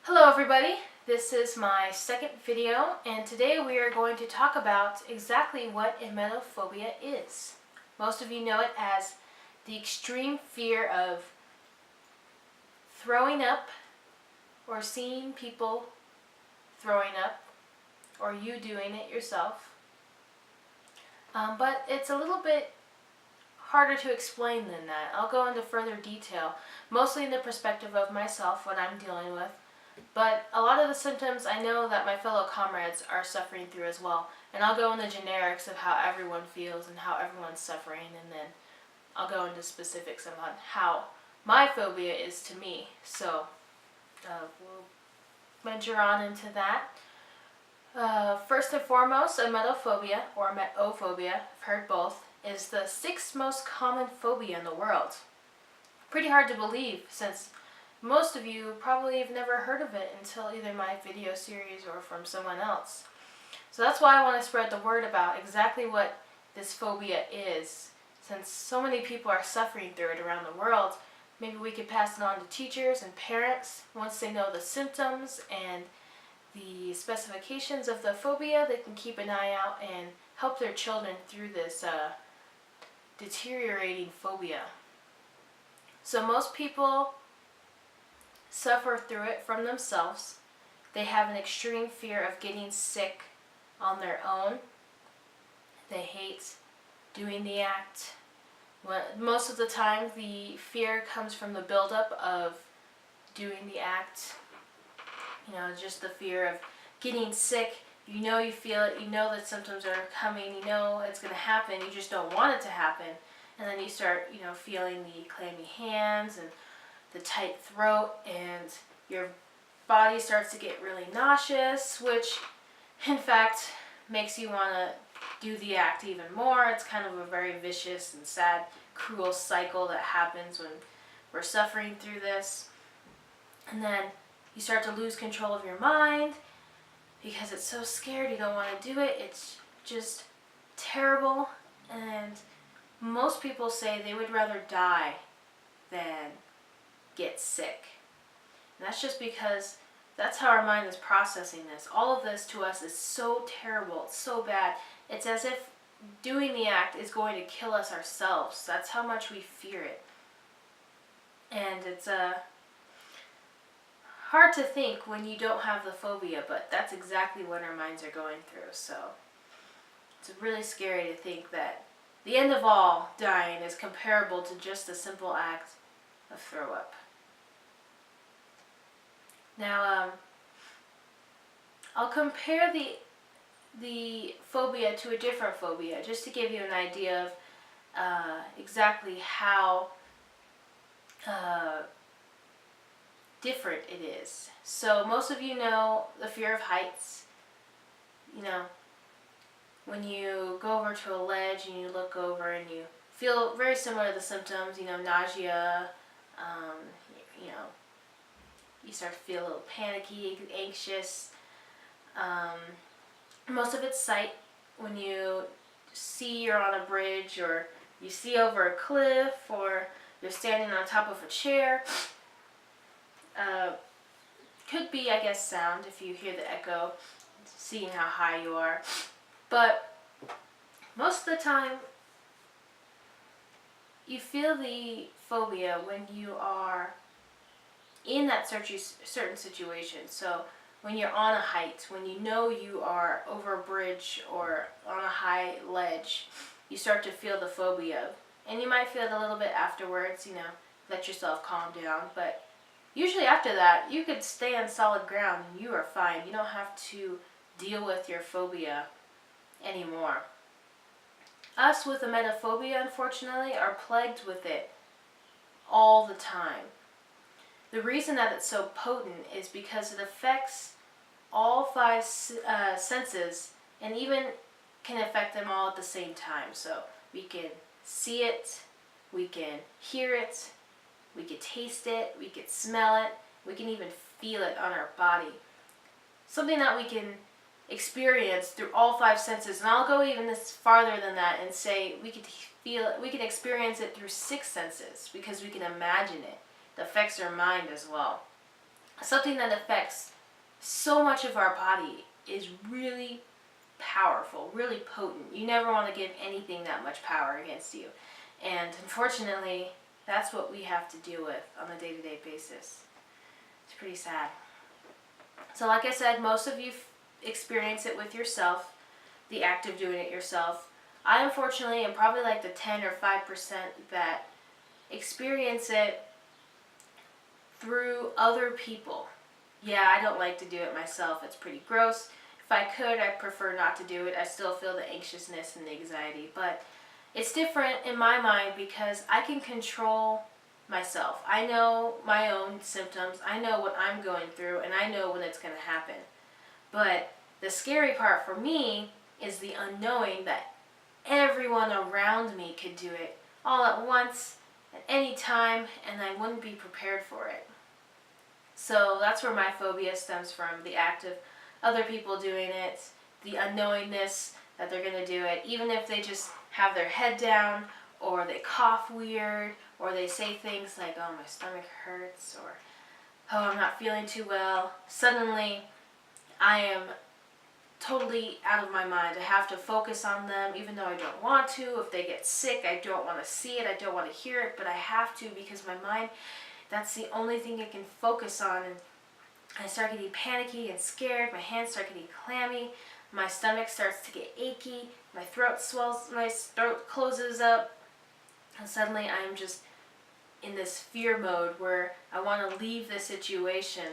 Hello everybody, this is my second video and today we are going to talk about exactly what emetophobia is. Most of you know it as the extreme fear of throwing up or seeing people throwing up or you doing it yourself. But it's a little bit harder to explain than that. I'll go into further detail, mostly in the perspective of myself, what I'm dealing with. But a lot of the symptoms I know that my fellow comrades are suffering through as well. And I'll go into generics of how everyone feels and how everyone's suffering, and then I'll go into specifics on how my phobia is to me. So we'll venture on into that. First and foremost, emetophobia, or emetophobia, I've heard both, is the sixth most common phobia in the world. Pretty hard to believe since most of you probably have never heard of it until either my video series or from someone else. So that's why I want to spread the word about exactly what this phobia is. Since so many people are suffering through it around the world, maybe we could pass it on to teachers and parents. Once they know the symptoms and the specifications of the phobia, they can keep an eye out and help their children through this deteriorating phobia. So most people suffer through it from themselves. They have an extreme fear of getting sick on their own. They hate doing the act. Most of the time the fear comes from the buildup of doing the act. Just the fear of getting sick. You feel it, you know that symptoms are coming, you know it's going to happen, you just don't want it to happen. And then you start, feeling the clammy hands and the tight throat, and your body starts to get really nauseous, which in fact makes you want to do the act even more. It's kind of a very vicious and sad, cruel cycle that happens when we're suffering through this. And then you start to lose control of your mind because it's so scared, you don't want to do it. It's just terrible, and most people say they would rather die than get sick. And that's just because that's how our mind is processing this. All of this to us is so terrible, it's so bad. It's as if doing the act is going to kill us ourselves. That's how much we fear it. And it's hard to think when you don't have the phobia, but that's exactly what our minds are going through. So it's really scary to think that the end of all, dying, is comparable to just a simple act of throw up. Now, I'll compare the phobia to a different phobia, just to give you an idea of exactly how different it is. So most of you know the fear of heights. When you go over to a ledge and you look over and you feel very similar to the symptoms, nausea, you start to feel a little panicky, anxious. Most of it's sight. When you see you're on a bridge, or you see over a cliff, or you're standing on top of a chair. Could be, I guess, sound if you hear the echo, seeing how high you are. But most of the time, you feel the phobia when you are in that certain situation. So when you're on a height, when you know you are over a bridge or on a high ledge, you start to feel the phobia. And you might feel it a little bit afterwards, let yourself calm down. But usually after that, you could stay on solid ground and you are fine. You don't have to deal with your phobia anymore. Us with emetophobia, unfortunately, are plagued with it all the time. The reason that it's so potent is because it affects all five senses, and even can affect them all at the same time. So we can see it, we can hear it, we can taste it, we can smell it, we can even feel it on our body. Something that we can experience through all five senses, and I'll go even this farther than that and say we could feel it, we can experience it through six senses because we can imagine it. It affects our mind as well. something that affects so much of our body is really powerful, really potent. You never want to give anything that much power against you. And unfortunately, that's what we have to deal with on a day-to-day basis. It's pretty sad. So like I said, most of you experience it with yourself, the act of doing it yourself. I unfortunately am probably like the 10 or 5% that experience it through other people. Yeah, I don't like to do it myself. It's pretty gross. If I could, I'd prefer not to do it. I still feel the anxiousness and the anxiety, but it's different in my mind because I can control myself. I know my own symptoms. I know what I'm going through, and I know when it's going to happen. But the scary part for me is the unknowing that everyone around me could do it all at once, at any time, and I wouldn't be prepared for it. So that's where my phobia stems from, the act of other people doing it, the unknowingness that they're going to do it, even if they just have their head down, or they cough weird, or they say things like, oh, my stomach hurts, or, oh, I'm not feeling too well. Suddenly, I am totally out of my mind. I have to focus on them, even though I don't want to. If they get sick, I don't want to see it, I don't want to hear it, but I have to because my mind, that's the only thing it can focus on. And I start getting panicky and scared, my hands start getting clammy, my stomach starts to get achy, my throat swells, my throat closes up, and suddenly I'm just in this fear mode where I want to leave the situation.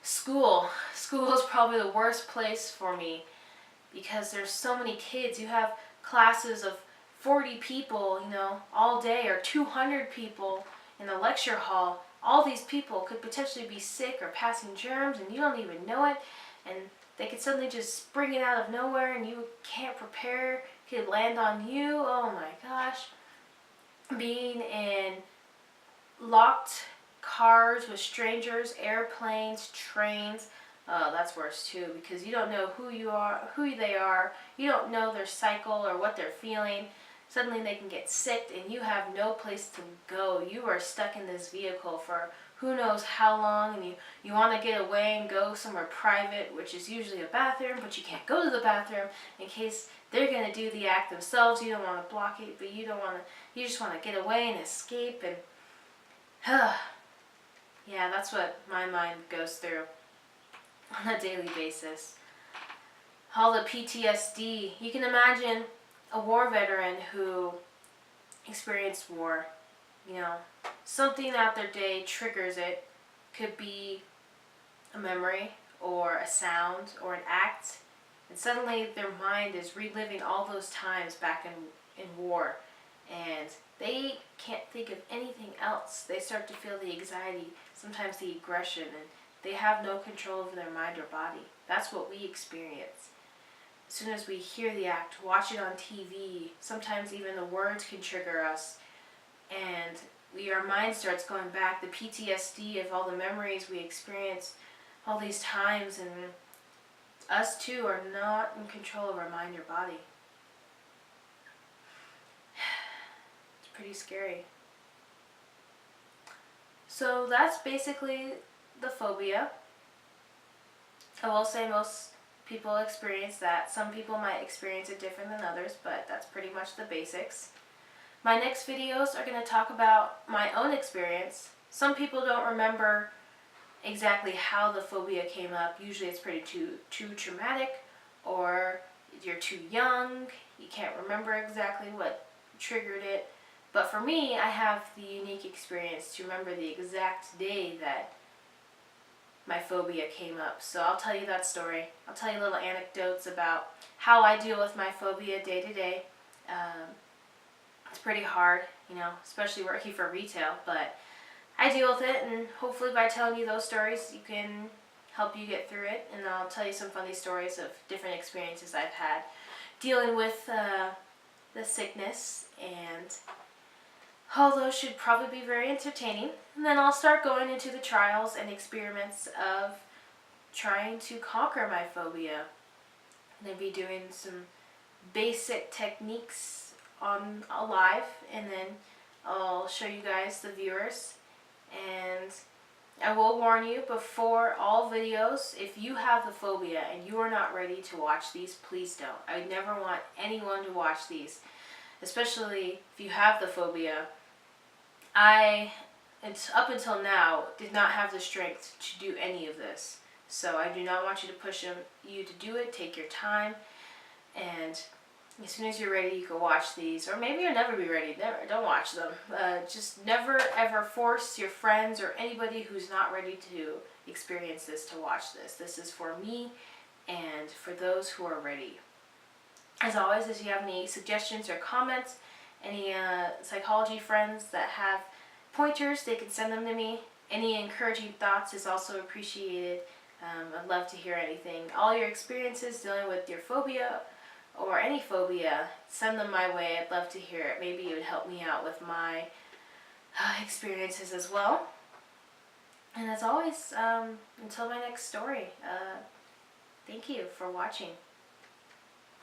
School is probably the worst place for me because there's so many kids. You have classes of 40 people, all day, or 200 people in the lecture hall. All these people could potentially be sick or passing germs, and you don't even know it, and they could suddenly just spring it out of nowhere, and you can't prepare. It could land on you. Oh my gosh. Being in locked cars with strangers, airplanes, trains, that's worse too, because you don't know who they are, you don't know their cycle or what they're feeling. Suddenly they can get sick and you have no place to go. You are stuck in this vehicle for who knows how long, and you want to get away and go somewhere private, which is usually a bathroom, but you can't go to the bathroom in case they're going to do the act themselves. You don't want to block it, but you just want to get away and escape. And yeah, that's what my mind goes through on a daily basis. All the PTSD. You can imagine a war veteran who experienced war. Something out their day triggers it. Could be a memory or a sound or an act. And suddenly their mind is reliving all those times back in war. And they can't think of anything else. They start to feel the anxiety, sometimes the aggression, and they have no control over their mind or body. That's what we experience. As soon as we hear the act, watch it on TV, sometimes even the words can trigger us, and our mind starts going back, the PTSD of all the memories we experienced all these times, and us too are not in control of our mind or body. It's pretty scary. So that's basically the phobia. I will say most people experience that. Some people might experience it different than others, but that's pretty much the basics. My next videos are going to talk about my own experience. Some people don't remember exactly how the phobia came up. Usually it's pretty too traumatic, or you're too young, you can't remember exactly what triggered it. But for me, I have the unique experience to remember the exact day that my phobia came up. So I'll tell you that story. I'll tell you little anecdotes about how I deal with my phobia day to day. It's pretty hard, especially working for retail, but I deal with it, and hopefully by telling you those stories, you can help you get through it. And I'll tell you some funny stories of different experiences I've had dealing with the sickness, and all those should probably be very entertaining. And then I'll start going into the trials and experiments of trying to conquer my phobia. And I'll be doing some basic techniques on live, and then I'll show you guys, the viewers, and I will warn you before all videos, if you have the phobia and you are not ready to watch these, please don't. I never want anyone to watch these, especially if you have the phobia. Up until now, did not have the strength to do any of this. So I do not want you to push you to do it. Take your time, and as soon as you're ready, you can watch these. Or maybe you'll never be ready. Never, don't watch them. Just never ever force your friends or anybody who's not ready to experience this to watch this. This is for me and for those who are ready. As always, if you have any suggestions or comments, any psychology friends that have pointers, they can send them to me. Any encouraging thoughts is also appreciated. I'd love to hear anything. All your experiences dealing with your phobia or any phobia, send them my way. I'd love to hear it. Maybe it would help me out with my experiences as well. And as always, until my next story, thank you for watching.